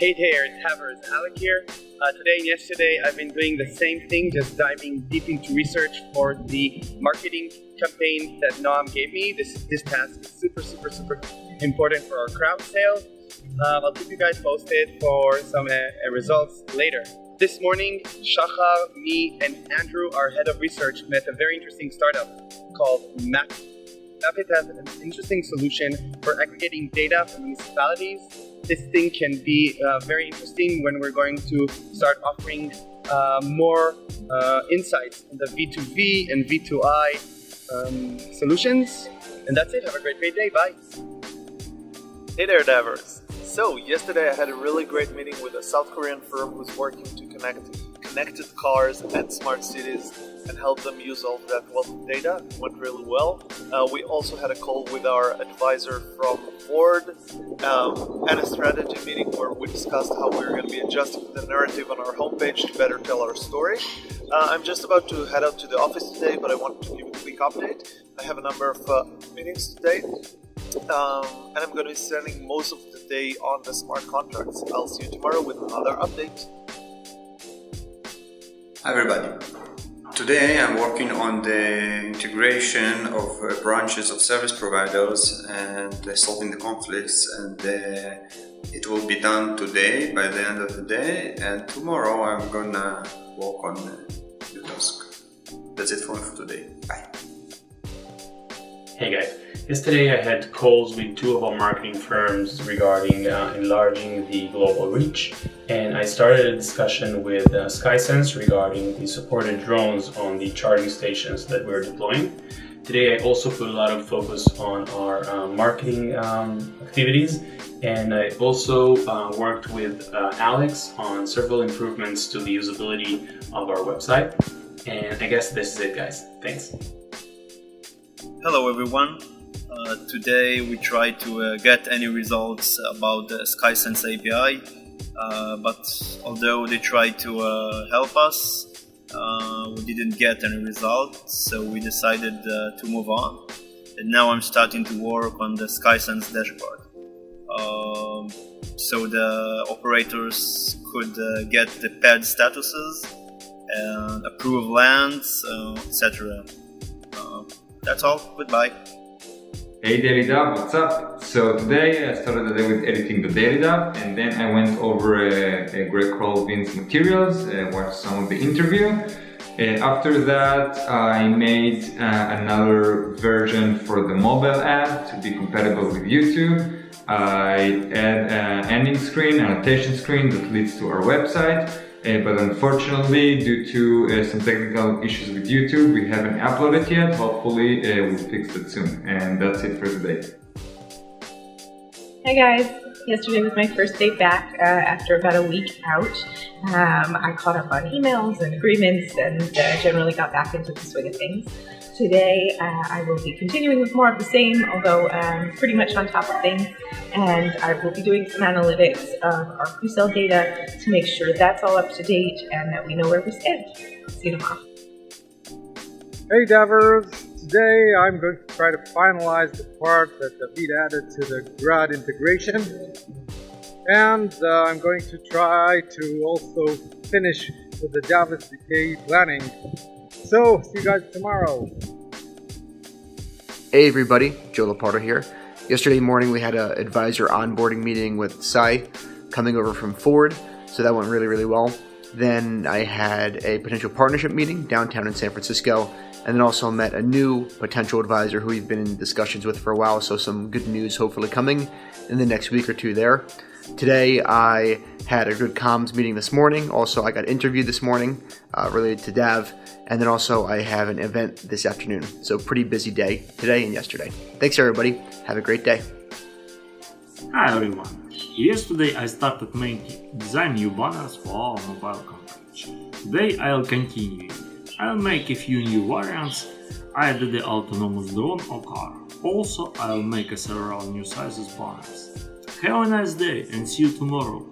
Hey there, Tavers, Alec here. Today and yesterday I've been doing the same thing, just diving deep into research for the marketing campaign that Noam gave me. This task is super important for our crowd sale. I'll keep you guys posted for some results later. This morning, Shachar, me, and Andrew, our head of research, met a very interesting startup called Mapit. Mapit has an interesting solution for aggregating data from municipalities. This thing can be very interesting when we're going to start offering more insights in the V2V and V2I solutions. And that's it. Have a great day. Bye. Hey there, Davers. So, yesterday I had a really great meeting with a South Korean firm who's working to connect connected cars and smart cities and help them use all of that wealth of data. It went really well. We also had a call with our advisor from Ford and a strategy meeting where we discussed how we're going to be adjusting the narrative on our homepage to better tell our story. I'm just about to head out to the office today, but I wanted to give a quick update. I have a number of meetings today. And I'm going to be spending most of the day on the smart contracts. I'll see you tomorrow with another update. Hi everybody. Today I'm working on the integration of branches of service providers and solving the conflicts, and it will be done today by the end of the day, and tomorrow I'm gonna work on the task. That's it for today. Bye. Hey guys, yesterday I had calls with two of our marketing firms regarding enlarging the global reach, and I started a discussion with SkySense regarding the supported drones on the charging stations that we're deploying. Today I also put a lot of focus on our marketing activities, and I also worked with Alex on several improvements to the usability of our website. And I guess this is it, guys. Thanks. Hello everyone. Today we tried to get any results about the SkySense API, but although they tried to help us, we didn't get any results, so we decided to move on. And now I'm starting to work on the SkySense dashboard, so the operators could get the pad statuses and approve lands, etc. That's all. Goodbye. Hey DailyDAV, what's up? So today I started the day with editing the DailyDAV, and then I went over Greg Crowlvin's materials, watched some of the interview. After that I made another version for the mobile app to be compatible with YouTube. I add an ending screen, annotation screen that leads to our website. But unfortunately, due to some technical issues with YouTube, we haven't uploaded yet. Hopefully, we'll fix it soon. And that's it for today. Hi guys! Yesterday was my first day back after about a week out. I caught up on emails and agreements and generally got back into the swing of things. Today I will be continuing with more of the same, although pretty much on top of things, and I will be doing some analytics of our pre-sale data to make sure that's all up to date and that we know where we stand. See you tomorrow. Hey Davers! Today I'm going to try to finalize the part that David added to the GRAD integration, and I'm going to try to also finish with the Davis decay planning. So, see you guys tomorrow. Hey everybody, Joe Laporta here. Yesterday morning we had an advisor onboarding meeting with Sai coming over from Ford, so that went really well. Then I had a potential partnership meeting downtown in San Francisco, and then also met a new potential advisor who we've been in discussions with for a while, so some good news hopefully coming in the next week or two there. Today I had a good comms meeting this morning. Also I got interviewed this morning related to DAV, and then also I have an event this afternoon. So pretty busy day today and yesterday. Thanks everybody. Have a great day. Hi everyone. Yesterday I started design new banners for our mobile coverage. Today I'll continue. I'll make a few new variants, either the autonomous drone or car. Also I'll make several new sizes banners. Have a nice day and see you tomorrow.